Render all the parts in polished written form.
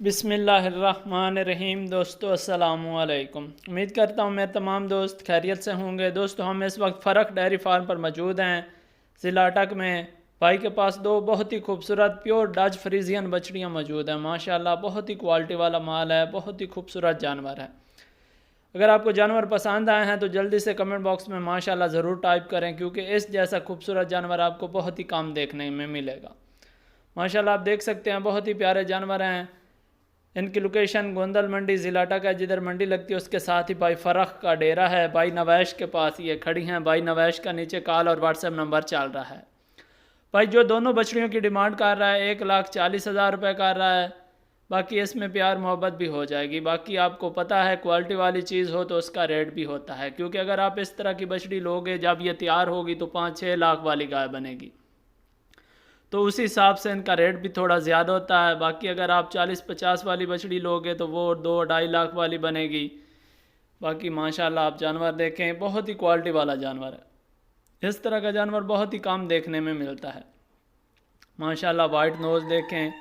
बिस्मिल्लाहिर्रहमानिर्रहीम। दोस्तों अस्सलामुअलैकुम। उम्मीद करता हूँ मेरे तमाम दोस्त खैरियत से होंगे। दोस्तों हम इस वक्त फ़रख डेयरी फार्म पर मौजूद हैं ज़िला अटक में। भाई के पास दो बहुत ही खूबसूरत प्योर डच फ्रीजियन बछड़ियाँ मौजूद हैं। माशाल्लाह बहुत ही क्वालिटी वाला माल है, बहुत ही खूबसूरत जानवर है। अगर आपको जानवर पसंद आए हैं तो जल्दी से कमेंट बॉक्स में माशाल्लाह ज़रूर टाइप करें, क्योंकि इस जैसा खूबसूरत जानवर आपको बहुत ही कम देखने में मिलेगा। माशाल्लाह आप देख सकते हैं बहुत ही प्यारे जानवर हैं। इनकी लोकेशन गोंदल मंडी ज़िला अटक है, जिधर मंडी लगती है उसके साथ ही भाई फ़रख का डेरा है। भाई नवैश के पास ये खड़ी हैं। भाई नवैश का नीचे कॉल और व्हाट्सएप नंबर चल रहा है। भाई जो दोनों बछड़ियों की डिमांड कर रहा है 1,40,000 रुपये कर रहा है। बाकी इसमें प्यार मोहब्बत भी हो जाएगी। बाकी आपको पता है क्वालिटी वाली चीज़ हो तो उसका रेट भी होता है, क्योंकि अगर आप इस तरह की बछड़ी लोगे जब ये तैयार होगी तो 5-6 लाख वाली गाय बनेगी, तो उस हिसाब से इनका रेट भी थोड़ा ज़्यादा होता है। बाकी अगर आप 40-50 वाली बछड़ी लोगे तो वो 2-2.5 लाख वाली बनेगी। बाकी माशाल्लाह आप जानवर देखें, बहुत ही क्वालिटी वाला जानवर है। इस तरह का जानवर बहुत ही कम देखने में मिलता है। माशाल्लाह वाइट नोज़ देखें,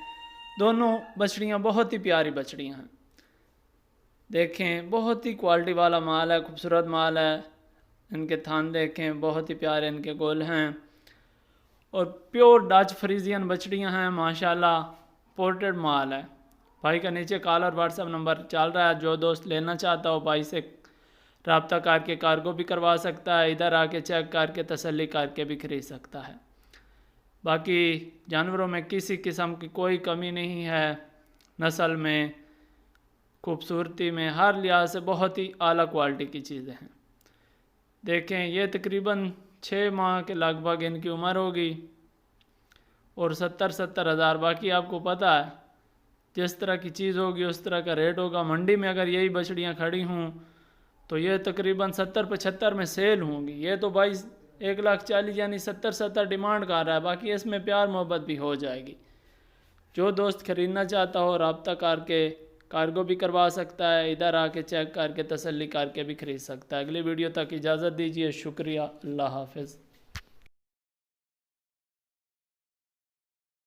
दोनों बछड़ियाँ बहुत ही प्यारी बछड़ियाँ हैं। देखें बहुत ही क्वालिटी वाला माल है, खूबसूरत माल है। इनके थान देखें, बहुत ही प्यारे इनके गोल हैं और प्योर डच फ्रीजियन बछड़ियाँ हैं। माशाल्लाह पोर्टेड माल है। भाई का नीचे कॉल और व्हाट्सएप नंबर चल रहा है। जो दोस्त लेना चाहता हो भाई से रब्ता करके कार्गो भी करवा सकता है, इधर आके चेक करके तसल्ली करके भी खरीद सकता है। बाकी जानवरों में किसी किस्म की कोई कमी नहीं है। नस्ल में, खूबसूरती में, हर लिहाज से बहुत ही आला क्वालिटी की चीज़ें हैं। देखें ये तकरीबन 6 माह के लगभग इनकी उम्र होगी और 70-70 हज़ार। बाकी आपको पता है जिस तरह की चीज़ होगी उस तरह का रेट होगा। मंडी में अगर यही बछड़ियाँ खड़ी हों तो ये तकरीबन 70-75 में सेल होंगी। ये तो भाई 1,40,000 यानी 70-70 डिमांड कर रहा है। बाकी इसमें प्यार मोहब्बत भी हो जाएगी। जो दोस्त ख़रीदना चाहता हो रब्ता करके कार्गो भी करवा सकता है, इधर आके चेक करके तसल्ली करके भी खरीद सकता है। अगली वीडियो तक इजाज़त दीजिए। शुक्रिया। अल्लाह हाफ़िज़।